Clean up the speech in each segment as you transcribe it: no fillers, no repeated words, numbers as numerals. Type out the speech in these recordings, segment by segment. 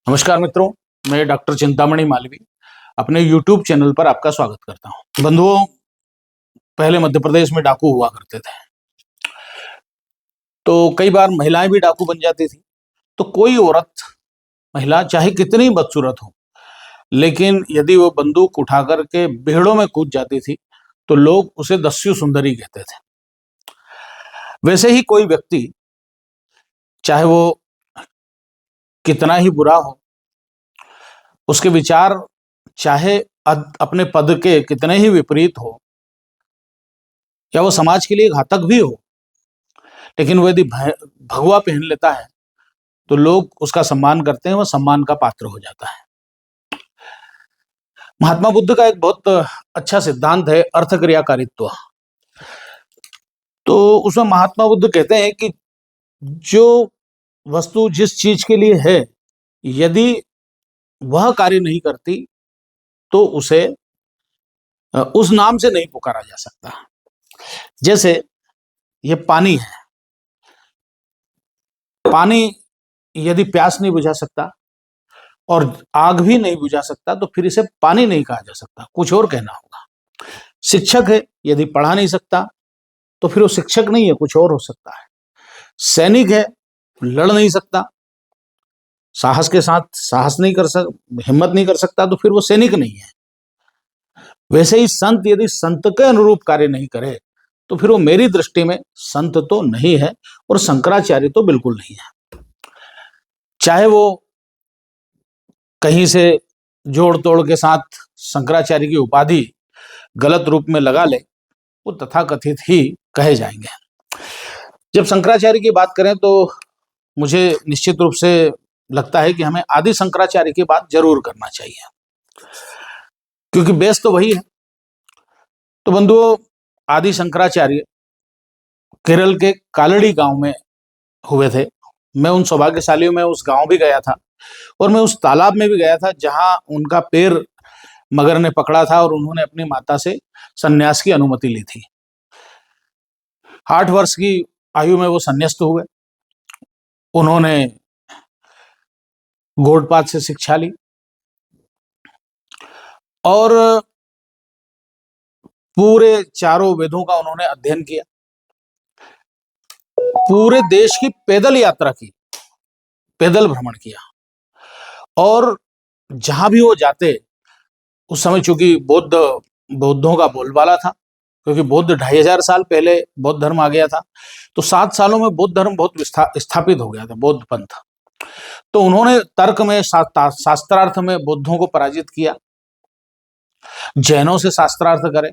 नमस्कार मित्रों, मैं डॉक्टर चिंतामणि मालवी अपने YouTube चैनल पर आपका स्वागत करता हूं। बंधुओं, पहले मध्य प्रदेश में डाकू हुआ करते थे, तो कई बार महिलाएं भी डाकू बन जाती थी। तो कोई औरत, महिला चाहे कितनी बदसूरत हो, लेकिन यदि वो बंदूक उठा करके बेहड़ों में कूद जाती थी तो लोग उसे दस्यु सुंदरी कहते थे। वैसे ही कोई व्यक्ति, चाहे वो कितना ही बुरा हो, उसके विचार चाहे अपने पद के कितने ही विपरीत हो, या वो समाज के लिए घातक भी हो, लेकिन वो यदि भगवा पहन लेता है तो लोग उसका सम्मान करते हैं, वह सम्मान का पात्र हो जाता है। महात्मा बुद्ध का एक बहुत अच्छा सिद्धांत है, अर्थ क्रियाकारित्व। तो उसमें महात्मा बुद्ध कहते हैं कि जो वस्तु जिस चीज के लिए है, यदि वह कार्य नहीं करती तो उसे उस नाम से नहीं पुकारा जा सकता। जैसे ये पानी है, पानी यदि प्यास नहीं बुझा सकता और आग भी नहीं बुझा सकता तो फिर इसे पानी नहीं कहा जा सकता, कुछ और कहना होगा। शिक्षक है, यदि पढ़ा नहीं सकता तो फिर वो शिक्षक नहीं है, कुछ और हो सकता है। सैनिक है, लड़ नहीं सकता, साहस के साथ साहस नहीं कर हिम्मत नहीं कर सकता तो फिर वो सैनिक नहीं है। वैसे ही संत यदि संत के अनुरूप कार्य नहीं करे तो फिर वो मेरी दृष्टि में संत तो नहीं है, और शंकराचार्य तो बिल्कुल नहीं है। चाहे वो कहीं से जोड़ तोड़ के साथ शंकराचार्य की उपाधि गलत रूप में लगा ले, वो तथाकथित ही कहे जाएंगे। जब शंकराचार्य की बात करें तो मुझे निश्चित रूप से लगता है कि हमें आदि शंकराचार्य की बात जरूर करना चाहिए, क्योंकि बेस तो वही है। तो बंधुओं, आदि शंकराचार्य केरल के कालड़ी गांव में हुए थे। मैं उन सौभाग्यशालियों में उस गांव भी गया था, और मैं उस तालाब में भी गया था जहां उनका पैर मगर ने पकड़ा था और उन्होंने अपनी माता से संन्यास की अनुमति ली थी। 8 वर्ष की आयु में वो संन्यास्त हुए। उन्होंने गौड़पाद से शिक्षा ली और पूरे चारों वेदों का उन्होंने अध्ययन किया। पूरे देश की पैदल यात्रा की, पैदल भ्रमण किया, और जहां भी वो जाते, उस समय चूंकि बौद्धों का बोलबाला था, क्योंकि बौद्ध 2500 साल पहले बौद्ध धर्म आ गया था, तो 7 सालों में बौद्ध धर्म बहुत स्थापित हो गया था, बौद्ध पंथ। तो उन्होंने तर्क में, शास्त्रार्थ में बौद्धों को पराजित किया, जैनों से शास्त्रार्थ करे,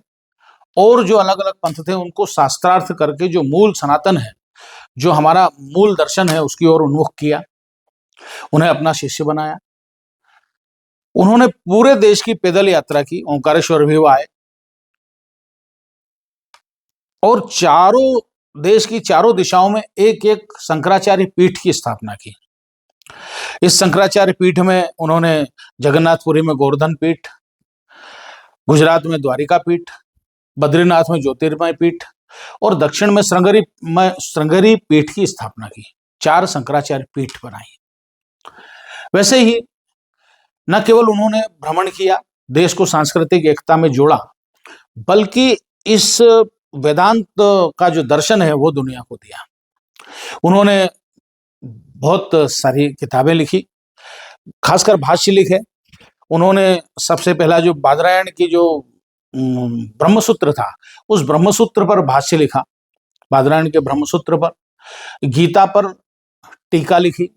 और जो अलग अलग पंथ थे उनको शास्त्रार्थ करके जो मूल सनातन है, जो हमारा मूल दर्शन है, उसकी ओर उन्मुख किया, उन्हें अपना शिष्य बनाया। उन्होंने पूरे देश की पैदल यात्रा की, ओंकारेश्वर भी वो आए, और चारों देश की चारों दिशाओं में एक एक शंकराचार्य पीठ की स्थापना की। इस शंकराचार्य पीठ में उन्होंने जगन्नाथपुरी में गोवर्धन पीठ, गुजरात में द्वारिका पीठ, बद्रीनाथ में ज्योतिर्मय पीठ, और दक्षिण में श्रृंगेरी पीठ की स्थापना की। 4 शंकराचार्य पीठ बनाई। वैसे ही न केवल उन्होंने भ्रमण किया, देश को सांस्कृतिक एकता में जोड़ा, बल्कि इस वेदांत का जो दर्शन है वो दुनिया को दिया। उन्होंने बहुत सारी किताबें लिखी, खासकर भाष्य लिखे। उन्होंने सबसे पहला जो बादरायण की जो ब्रह्मसूत्र था, उस ब्रह्मसूत्र पर भाष्य लिखा, बादरायण के ब्रह्मसूत्र पर। गीता पर टीका लिखी,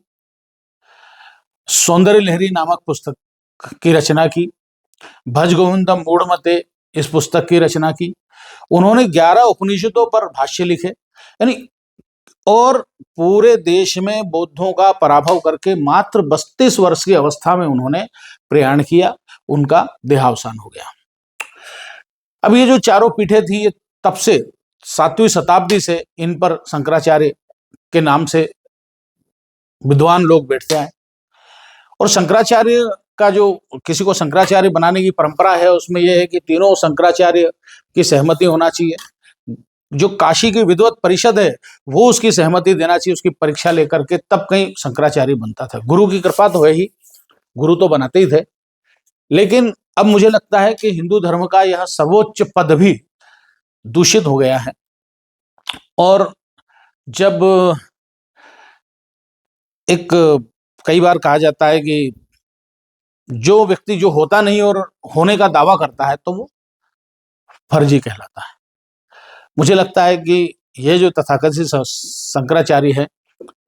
सौंदर्य लहरी नामक पुस्तक की रचना की, भज गोविंदम मूढ़मते इस पुस्तक की रचना की। उन्होंने 11 उपनिषदों पर भाष्य लिखे, यानी, और पूरे देश में बौद्धों का पराभव करके मात्र 32 वर्ष की अवस्था में उन्होंने प्रयाण किया। उनका देहावसान हो गया। अब ये जो चारों पीठें थी, ये तब से 7वीं शताब्दी से इन पर शंकराचार्य के नाम से विद्वान लोग बैठते आए। और शंकराचार्य का जो, किसी को शंकराचार्य बनाने की परंपरा है, उसमें यह है कि तीनों शंकराचार्य की सहमति होना चाहिए। जो काशी की विद्वत परिषद है वो उसकी सहमति देना चाहिए, उसकी परीक्षा लेकर के, तब कहीं शंकराचार्य बनता था। गुरु की कृपा तो है ही, गुरु तो बनाते ही थे, लेकिन अब मुझे लगता है कि हिंदू धर्म का यह सर्वोच्च पद भी दूषित हो गया है। और जब एक कई बार कहा जाता है कि जो व्यक्ति जो होता नहीं और होने का दावा करता है तो वो फर्जी कहलाता है। मुझे लगता है कि ये जो तथाकथित शंकराचार्य है,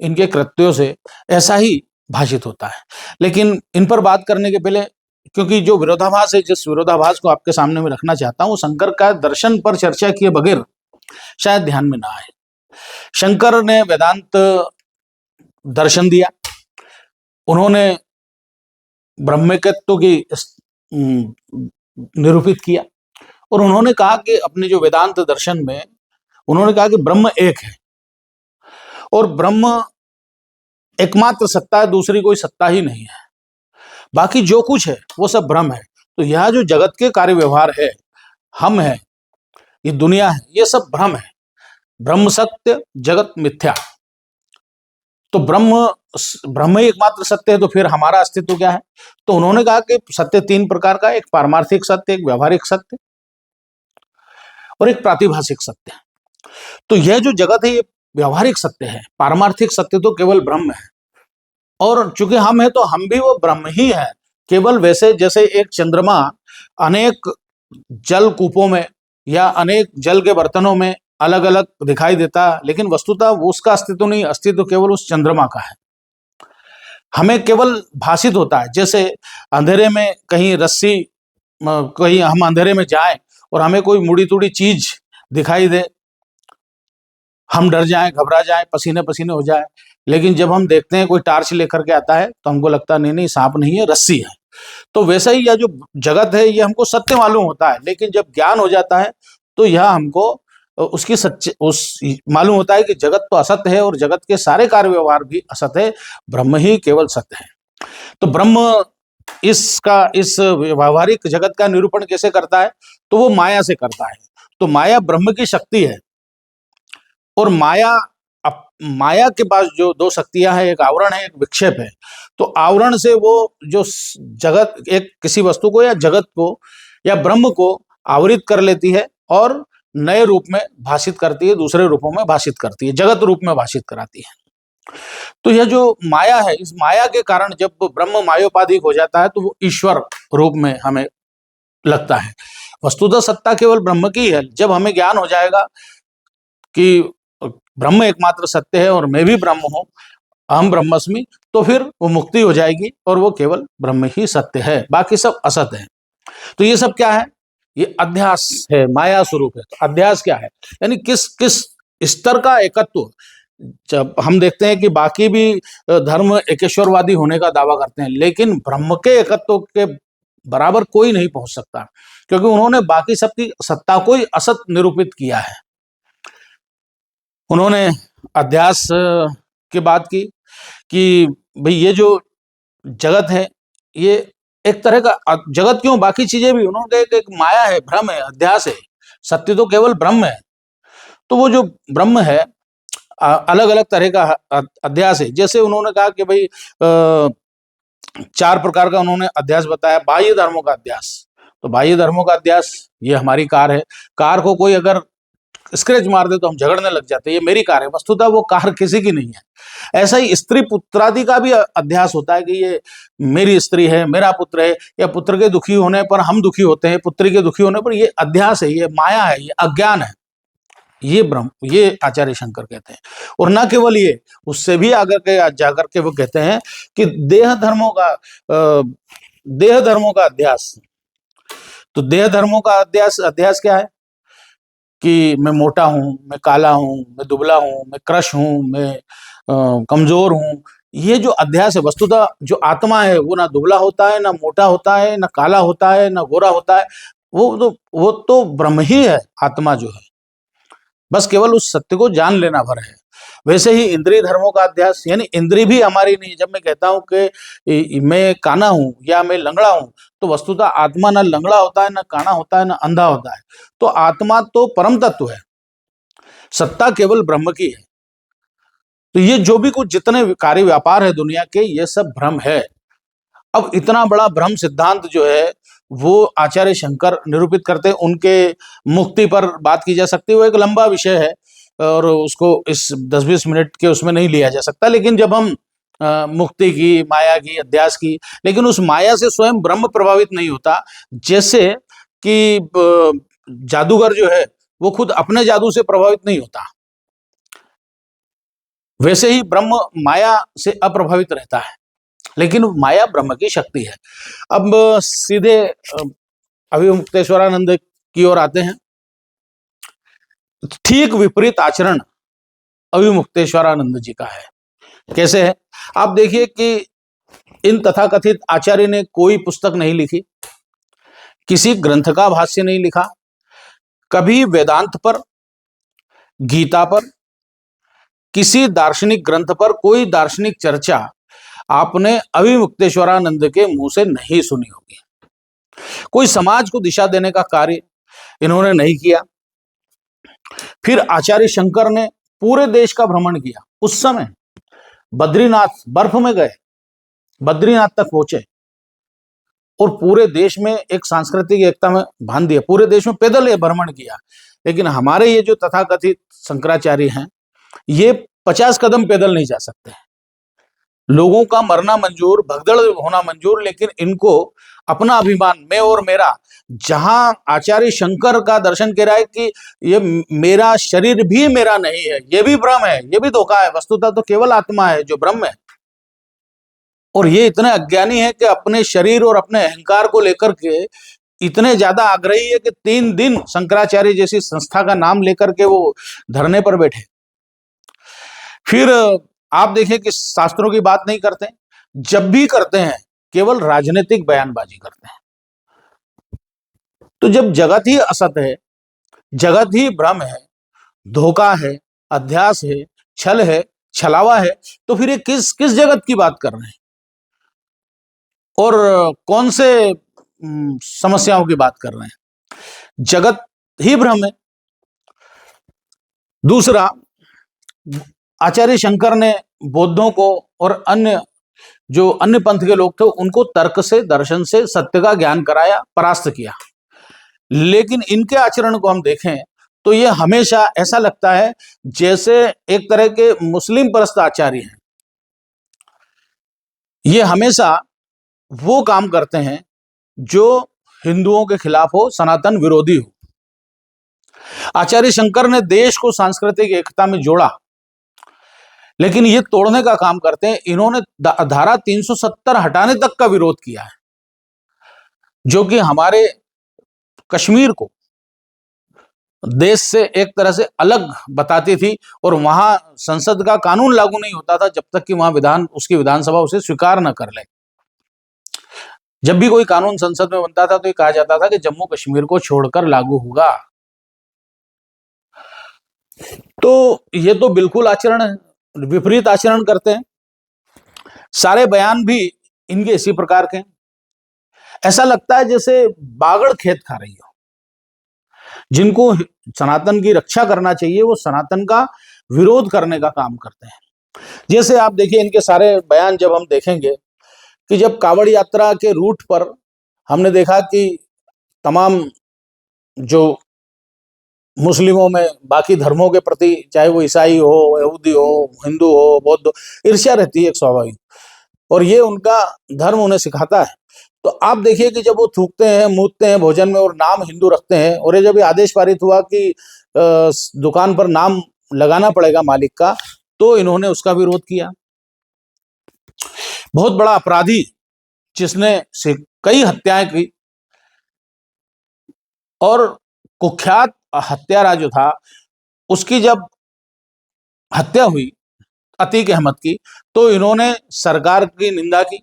इनके कृत्यों से ऐसा ही भाषित होता है। लेकिन इन पर बात करने के पहले, क्योंकि जो विरोधाभास है, जिस विरोधाभास को आपके सामने में रखना चाहता हूं, शंकर का दर्शन पर चर्चा किए बगैर शायद ध्यान में ना आए। शंकर ने वेदांत दर्शन दिया, उन्होंने ब्रह्मैक्यत्व की निरूपित किया, और उन्होंने कहा कि अपने जो वेदांत दर्शन में उन्होंने कहा कि ब्रह्म एक है और ब्रह्म एकमात्र सत्ता है, दूसरी कोई सत्ता ही नहीं है, बाकी जो कुछ है वो सब भ्रम है। तो यह जो जगत के कार्य व्यवहार है, हम है, ये दुनिया है, ये सब भ्रम है। ब्रह्म सत्य, जगत मिथ्या। तो ब्रह्म ही एकमात्र सत्य है, तो फिर हमारा अस्तित्व क्या है? तो उन्होंने कहा कि सत्य तीन प्रकार का, एक पारमार्थिक सत्य, एक व्यवहारिक सत्य और एक प्रातिभाषिक सत्य। तो यह जो जगत है ये व्यवहारिक सत्य है, पारमार्थिक सत्य तो केवल ब्रह्म है। और चूंकि हम है तो हम भी वो ब्रह्म ही है, केवल वैसे जैसे एक चंद्रमा अनेक जल कूपों में या अनेक जल के बर्तनों में अलग अलग दिखाई देता, लेकिन वस्तुतः वो उसका अस्तित्व नहीं, अस्तित्व केवल उस चंद्रमा का है। हमें केवल भाषित होता है, जैसे अंधेरे में कहीं रस्सी, कहीं हम अंधेरे में जाएं और हमें कोई मुड़ी तुड़ी चीज दिखाई दे, हम डर जाएं, घबरा जाएं, पसीने पसीने हो जाए, लेकिन जब हम देखते हैं कोई टार्च लेकर के आता है तो हमको लगता नहीं नहीं सांप नहीं है, रस्सी है। तो वैसा ही यह जो जगत है ये हमको सत्य मालूम होता है, लेकिन जब ज्ञान हो जाता है तो यह हमको उसकी सच्चे उस मालूम होता है कि जगत तो असत्य है और जगत के सारे कार्य व्यवहार भी असत्य है, ब्रह्म ही केवल सत्य है। तो ब्रह्म इस व्यवहारिक जगत का निरूपण कैसे करता है? तो वो माया से करता है। तो माया ब्रह्म की शक्ति है, और माया के पास जो दो शक्तियां हैं, एक आवरण है, एक विक्षेप है। तो आवरण से वो जो जगत, एक किसी वस्तु को या जगत को या ब्रह्म को आवृत कर लेती है और नए रूप में भाषित करती है, दूसरे रूपों में भाषित करती है, जगत रूप में भाषित कराती है। तो यह जो माया है, इस माया के कारण जब ब्रह्म मायोपाधिक हो जाता है तो वो ईश्वर रूप में हमें लगता है। वस्तुतः सत्ता केवल ब्रह्म की है। जब हमें ज्ञान हो जाएगा कि ब्रह्म एकमात्र सत्य है और मैं भी ब्रह्म हूं, अहम ब्रह्मस्मि, तो फिर वो मुक्ति हो जाएगी और वो केवल ब्रह्म ही सत्य है, बाकी सब असत्य है। तो ये सब क्या है? ये अध्यास है, माया स्वरूप है। तो अध्यास क्या है? यानी किस किस स्तर का एकत्व। जब हम देखते हैं कि बाकी भी धर्म एकेश्वरवादी होने का दावा करते हैं, लेकिन ब्रह्म के एकत्व के बराबर कोई नहीं पहुंच सकता, क्योंकि उन्होंने बाकी सबकी सत्ता को ही असत निरूपित किया है। उन्होंने अध्यास की बात की कि भाई ये जो जगत है ये एक तरह का जगत क्यों, बाकी चीजें भी, उन्होंने कहा एक माया है, भ्रम है, अध्यास है, सत्य तो केवल ब्रह्म है। तो वो जो ब्रह्म है अलग अलग तरह का अध्यास है। जैसे उन्होंने कहा कि भाई चार प्रकार का उन्होंने अध्यास बताया। बाह्य धर्मों का अध्यास, तो बाह्य धर्मों का अध्यास, ये हमारी कार है, कार को कोई अगर स्क्रैच मार दे तो हम झगड़ने लग जाते हैं, ये मेरी कार है, वस्तुतः वो कार किसी की नहीं है। ऐसा ही स्त्री पुत्रादि का भी अध्यास होता है कि ये मेरी स्त्री है, मेरा पुत्र है, या पुत्र के दुखी होने पर हम दुखी होते हैं, पुत्री के दुखी होने पर, ये अध्यास है, ये माया है, ये अज्ञान है, ये ब्रह्म, ये आचार्य शंकर कहते हैं। और ना केवल ये, उससे भी आगे के जाकर के वो कहते हैं कि देह धर्मों का अध्यास। तो देह धर्मों का अध्यास क्या है? कि मैं मोटा हूं, मैं काला हूं, मैं दुबला हूं, मैं क्रश हूं, मैं कमजोर हूं, ये जो अध्यास है। वस्तुतः जो आत्मा है वो ना दुबला होता है, ना मोटा होता है, ना काला होता है, ना गोरा होता है, वो तो ब्रह्म ही है, आत्मा जो है। बस केवल उस सत्य को जान लेना भर है। वैसे ही इंद्रिय धर्मों का अध्यास, यानी इंद्रिय भी हमारी नहीं। जब मैं कहता हूं कि मैं काना हूं या मैं लंगड़ा हूं, तो वस्तुतः आत्मा ना लंगड़ा होता है, ना काना होता है, ना अंधा होता है। तो आत्मा तो परम तत्व है, सत्ता केवल ब्रह्म की है। तो ये जो भी कुछ जितने कार्य व्यापार है दुनिया के, ये सब भ्रम है। अब इतना बड़ा ब्रह्म सिद्धांत जो है वो आचार्य शंकर निरूपित करते हैं। उनके मुक्ति पर बात की जा सकती है, वो एक लंबा विषय है और उसको इस 10-20 मिनट के उसमें नहीं लिया जा सकता। लेकिन जब हम मुक्ति की, माया की, अध्यास की, लेकिन उस माया से स्वयं ब्रह्म प्रभावित नहीं होता। जैसे कि जादूगर जो है वो खुद अपने जादू से प्रभावित नहीं होता, वैसे ही ब्रह्म माया से अप्रभावित रहता है, लेकिन माया ब्रह्म की शक्ति है। अब सीधे अभिमुक्तेश्वरानंद की ओर आते हैं। ठीक विपरीत आचरण अभिमुक्तेश्वरानंद जी का है। कैसे है? आप देखिए कि इन तथाकथित आचार्य ने कोई पुस्तक नहीं लिखी, किसी ग्रंथ का भाष्य नहीं लिखा, कभी वेदांत पर, गीता पर, किसी दार्शनिक ग्रंथ पर कोई दार्शनिक चर्चा आपने अभिमुक्तेश्वरानंद के मुंह से नहीं सुनी होगी। कोई समाज को दिशा देने का कार्य इन्होंने नहीं किया। फिर आचार्य शंकर ने पूरे देश का भ्रमण किया। उस समय बद्रीनाथ, बर्फ में गए, बद्रीनाथ तक पहुंचे और पूरे देश में एक सांस्कृतिक एकता में बांध दिया। पूरे देश में पैदल ये भ्रमण किया। लेकिन हमारे ये जो तथाकथित शंकराचार्य हैं, ये 50 कदम पैदल नहीं जा सकते। लोगों का मरना मंजूर, भगदड़ होना मंजूर, लेकिन इनको अपना अभिमान, मैं और मेरा, जहां आचार्य शंकर का दर्शन कह रहा है कि ये मेरा शरीर भी मेरा नहीं है, ये भी भ्रम है, ये भी धोखा है, वस्तुतः तो केवल आत्मा है जो ब्रह्म है। और ये इतने अज्ञानी है कि अपने शरीर और अपने अहंकार को लेकर के इतने ज्यादा आग्रही है कि 3 दिन शंकराचार्य जैसी संस्था का नाम लेकर के वो धरने पर बैठे। फिर आप देखिए कि शास्त्रों की बात नहीं करते, जब भी करते हैं केवल राजनीतिक बयानबाजी करते हैं। तो जब जगत ही असत है, जगत ही भ्रम है, धोखा है, अध्यास है, छल है, छलावा है, तो फिर ये किस किस जगत की बात कर रहे हैं और कौन से समस्याओं की बात कर रहे हैं? जगत ही भ्रम है। दूसरा, आचार्य शंकर ने बौद्धों को और अन्य पंथ के लोग थे उनको तर्क से, दर्शन से सत्य का ज्ञान कराया, परास्त किया। लेकिन इनके आचरण को हम देखें तो ये हमेशा ऐसा लगता है जैसे एक तरह के मुस्लिम परस्त आचार्य हैं। ये हमेशा वो काम करते हैं जो हिंदुओं के खिलाफ हो, सनातन विरोधी हो। आचार्य शंकर ने देश को सांस्कृतिक एकता में जोड़ा, लेकिन ये तोड़ने का काम करते हैं। इन्होंने धारा 370 हटाने तक का विरोध किया है, जो कि हमारे कश्मीर को देश से एक तरह से अलग बताती थी और वहां संसद का कानून लागू नहीं होता था जब तक कि वहां उसकी विधानसभा उसे स्वीकार न कर ले। जब भी कोई कानून संसद में बनता था तो ये कहा जाता था कि जम्मू कश्मीर को छोड़कर लागू होगा। तो ये तो बिल्कुल विपरीत आचरण करते हैं। सारे बयान भी इनके इसी प्रकार के। ऐसा लगता है जैसे बागड़ खेत खा रही हो। जिनको सनातन की रक्षा करना चाहिए वो सनातन का विरोध करने का काम करते हैं। जैसे आप देखिए इनके सारे बयान जब हम देखेंगे कि जब कावड़ यात्रा के रूट पर हमने देखा कि तमाम जो मुस्लिमों में बाकी धर्मों के प्रति, चाहे वो ईसाई हो, यहूदी हो, हिंदू हो, बौद्ध हो, ईर्ष्या रहती है एक स्वाभाविक, और ये उनका धर्म उन्हें सिखाता है। तो आप देखिए कि जब वो थूकते हैं, मूतते हैं भोजन में और नाम हिंदू रखते हैं, और ये जब ये आदेश पारित हुआ कि दुकान पर नाम लगाना पड़ेगा मालिक का, तो इन्होंने उसका विरोध किया। बहुत बड़ा अपराधी जिसने कई हत्याएं की और कुख्यात हत्यारा जो था, उसकी जब हत्या हुई अतीक अहमद की, तो इन्होंने सरकार की निंदा की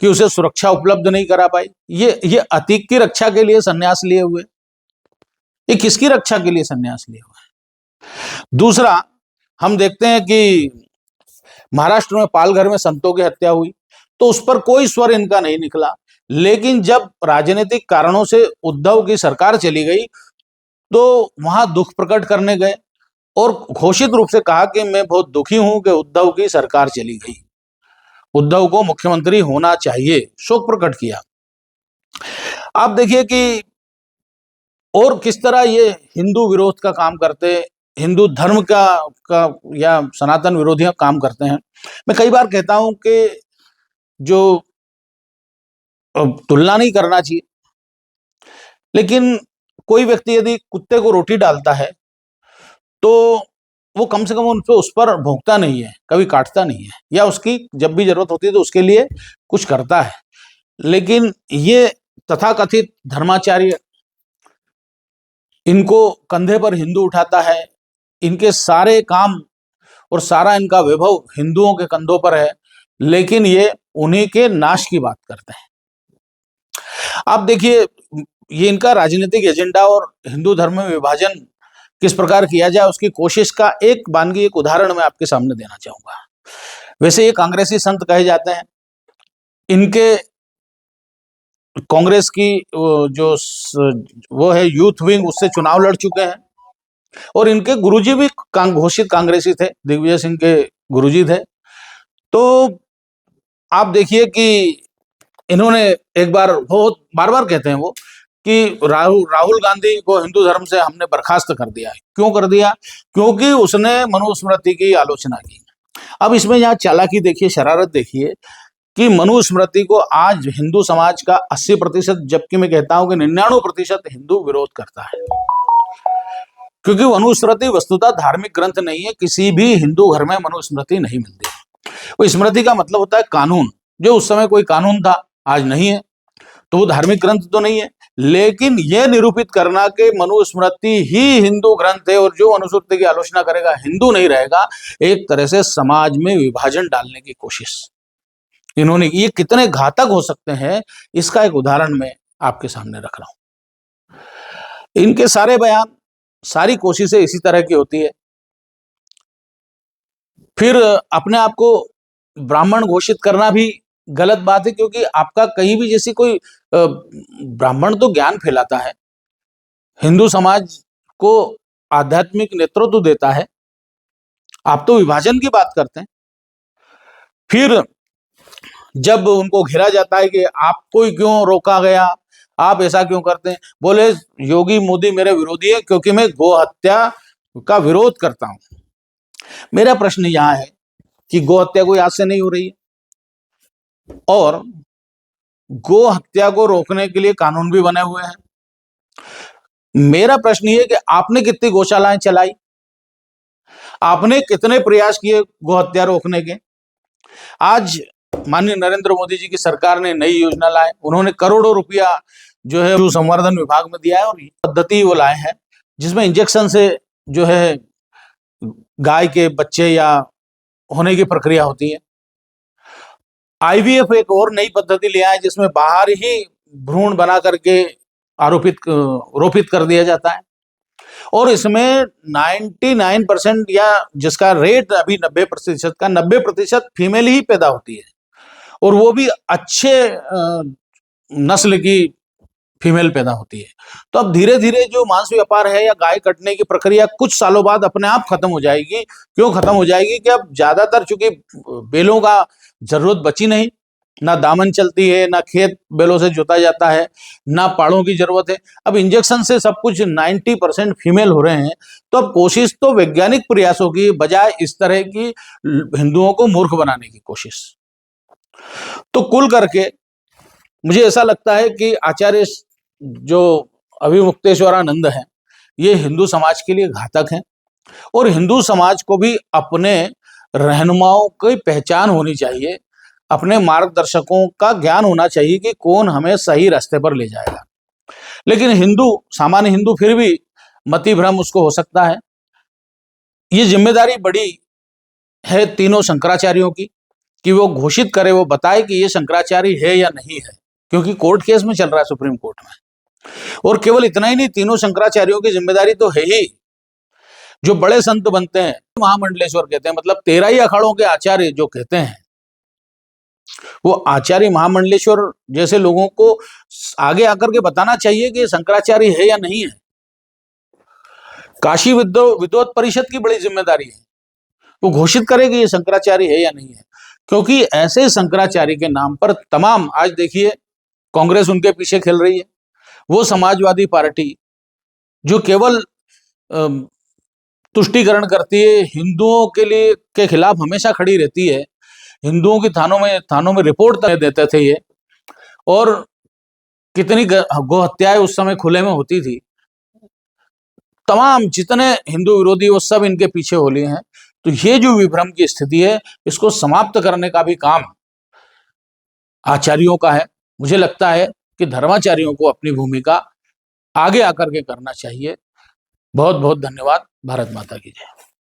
कि उसे सुरक्षा उपलब्ध नहीं करा पाई। ये अतीक की रक्षा के लिए सन्यास लिए हुए, ये किसकी रक्षा के लिए सन्यास लिए हुए? दूसरा, हम देखते हैं कि महाराष्ट्र में पालघर में संतों की हत्या हुई तो उस पर कोई स्वर इनका नहीं निकला, लेकिन जब राजनीतिक कारणों से उद्धव की सरकार चली गई तो वहां दुख प्रकट करने गए और घोषित रूप से कहा कि मैं बहुत दुखी हूं कि उद्धव की सरकार चली गई। उद्धव को मुख्यमंत्री होना चाहिए, शोक प्रकट किया। आप देखिए कि और किस तरह ये हिंदू विरोध का काम करते, हिंदू धर्म का या सनातन विरोधी का काम करते हैं। मैं कई बार कहता हूं कि जो तुलना नहीं करना चाहिए, लेकिन कोई व्यक्ति यदि कुत्ते को रोटी डालता है तो वो कम से कम उस पर भौंकता नहीं है, कभी काटता नहीं है, या उसकी जब भी जरूरत होती है तो उसके लिए कुछ करता है। लेकिन ये तथाकथित धर्माचार्य, इनको कंधे पर हिंदू उठाता है, इनके सारे काम और सारा इनका वैभव हिंदुओं के कंधों पर है, लेकिन ये उन्हीं के नाश की बात करते हैं। आप देखिए, ये इनका राजनीतिक एजेंडा और हिंदू धर्म में विभाजन किस प्रकार किया जाए उसकी कोशिश का एक वानगी, एक उदाहरण मैं आपके सामने देना चाहूंगा। वैसे ये कांग्रेसी संत कहे जाते हैं, इनके कांग्रेस की वो है यूथ विंग, उससे चुनाव लड़ चुके हैं, और इनके गुरुजी भी घोषित कांग्रेसी थे, दिग्विजय सिंह के गुरुजी थे। तो आप देखिए कि इन्होंने एक बार, बहुत बार बार कहते हैं वो, कि राहुल गांधी को हिंदू धर्म से हमने बर्खास्त कर दिया है। क्यों कर दिया? क्योंकि उसने मनुस्मृति की आलोचना की। अब इसमें यहाँ चालाकी देखिए, शरारत देखिए कि मनुस्मृति को आज हिंदू समाज का 80%, जबकि मैं कहता हूं कि 99% हिंदू विरोध करता है, क्योंकि मनुस्मृति वस्तुतः धार्मिक ग्रंथ नहीं है। किसी भी हिंदू घर में मनुस्मृति नहीं मिलती। वो स्मृति का मतलब होता है कानून, जो उस समय कोई कानून था, आज नहीं है, तो वो धार्मिक ग्रंथ तो नहीं है। लेकिन यह निरूपित करना कि मनुस्मृति ही हिंदू ग्रंथ है और जो मनुस्मृति की आलोचना करेगा हिंदू नहीं रहेगा, एक तरह से समाज में विभाजन डालने की कोशिश इन्होंने, ये कितने घातक हो सकते हैं इसका एक उदाहरण मैं आपके सामने रख रहा हूं। इनके सारे बयान, सारी कोशिशें इसी तरह की होती है। फिर अपने आप को ब्राह्मण घोषित करना भी गलत बात है, क्योंकि आपका कहीं भी जैसी कोई ब्राह्मण तो ज्ञान फैलाता है, हिंदू समाज को आध्यात्मिक नेतृत्व देता है, आप तो विभाजन की बात करते हैं। फिर जब उनको घेरा जाता है कि आपको ही क्यों रोका गया, आप ऐसा क्यों करते हैं, बोले योगी मोदी मेरे विरोधी है क्योंकि मैं गो हत्या का विरोध करता हूं। मेरा प्रश्न यहां है कि गो हत्या कोई आज से नहीं हो रही है, और गो हत्या को रोकने के लिए कानून भी बने हुए हैं। मेरा प्रश्न ये है कि आपने कितनी गौशालाएं चलाई, आपने कितने प्रयास किए गो हत्या रोकने के। आज माननीय नरेंद्र मोदी जी की सरकार ने नई योजना लाए, उन्होंने करोड़ों रुपया जो है पशु संवर्धन विभाग में दिया है, और पद्धति वो लाए हैं जिसमें इंजेक्शन से जो है गाय के बच्चे या होने की प्रक्रिया होती है। आईवीएफ एक और नई पद्धति ले आए जिसमें बाहर ही भ्रूण बना करके रोपित कर दिया जाता है, और इसमें 99% या जिसका रेट अभी 90% का, 90% फीमेल ही पैदा होती है, और वो भी अच्छे नस्ल की फीमेल पैदा होती है। तो अब धीरे धीरे जो मांस व्यापार है या गाय कटने की प्रक्रिया कुछ सालों बाद अपने आप खत्म हो जाएगी। क्यों खत्म हो जाएगी? कि अब ज्यादातर चूंकि बैलों का जरूरत बची नहीं, ना दामन चलती है, ना खेत बैलों से जोता जाता है, ना पाड़ों की जरूरत है, अब इंजेक्शन से सब कुछ 90% फीमेल हो रहे हैं। तो अब कोशिश तो वैज्ञानिक प्रयासों की बजाय इस तरह की हिंदुओं को मूर्ख बनाने की कोशिश। तो कुल करके मुझे ऐसा लगता है कि आचार्य जो अभिमुक्तेश्वरानंद है, ये हिंदू समाज के लिए घातक हैं, और हिंदू समाज को भी अपने रहनुमाओं की पहचान होनी चाहिए, अपने मार्गदर्शकों का ज्ञान होना चाहिए कि कौन हमें सही रास्ते पर ले जाएगा। लेकिन हिंदू, सामान्य हिंदू फिर भी मति भ्रम उसको हो सकता है। ये जिम्मेदारी बड़ी है तीनों शंकराचार्यों की कि वो घोषित करे, वो बताए कि ये शंकराचार्य है या नहीं है, क्योंकि कोर्ट केस में चल रहा है सुप्रीम कोर्ट में। और केवल इतना ही नहीं, तीनों शंकराचार्यों की जिम्मेदारी तो है ही। जो बड़े संत बनते हैं महामंडलेश्वर कहते हैं, मतलब 13 ही अखाड़ों के आचार्य जो कहते हैं, वो आचार्य महामंडलेश्वर जैसे लोगों को आगे आकर के बताना चाहिए कि शंकराचार्य है या नहीं है। काशी विद्वत परिषद की बड़ी जिम्मेदारी है, वो घोषित करेगी ये शंकराचार्य है या नहीं है। क्योंकि ऐसे शंकराचार्य के नाम पर तमाम, आज देखिए कांग्रेस उनके पीछे खेल रही है। वो समाजवादी पार्टी जो केवल तुष्टीकरण करती है, हिंदुओं के लिए के खिलाफ हमेशा खड़ी रहती है, हिंदुओं की थानों में रिपोर्ट तक देते थे ये, और कितनी गौ हत्याएं उस समय खुले में होती थी। तमाम जितने हिंदू विरोधी वो सब इनके पीछे हो लिए हैं। तो ये जो विभ्रम की स्थिति है, इसको समाप्त करने का भी काम आचार्यों का है। मुझे लगता है कि धर्माचार्यों को अपनी भूमिका आगे आकर के करना चाहिए। बहुत बहुत धन्यवाद। भारत माता की जय।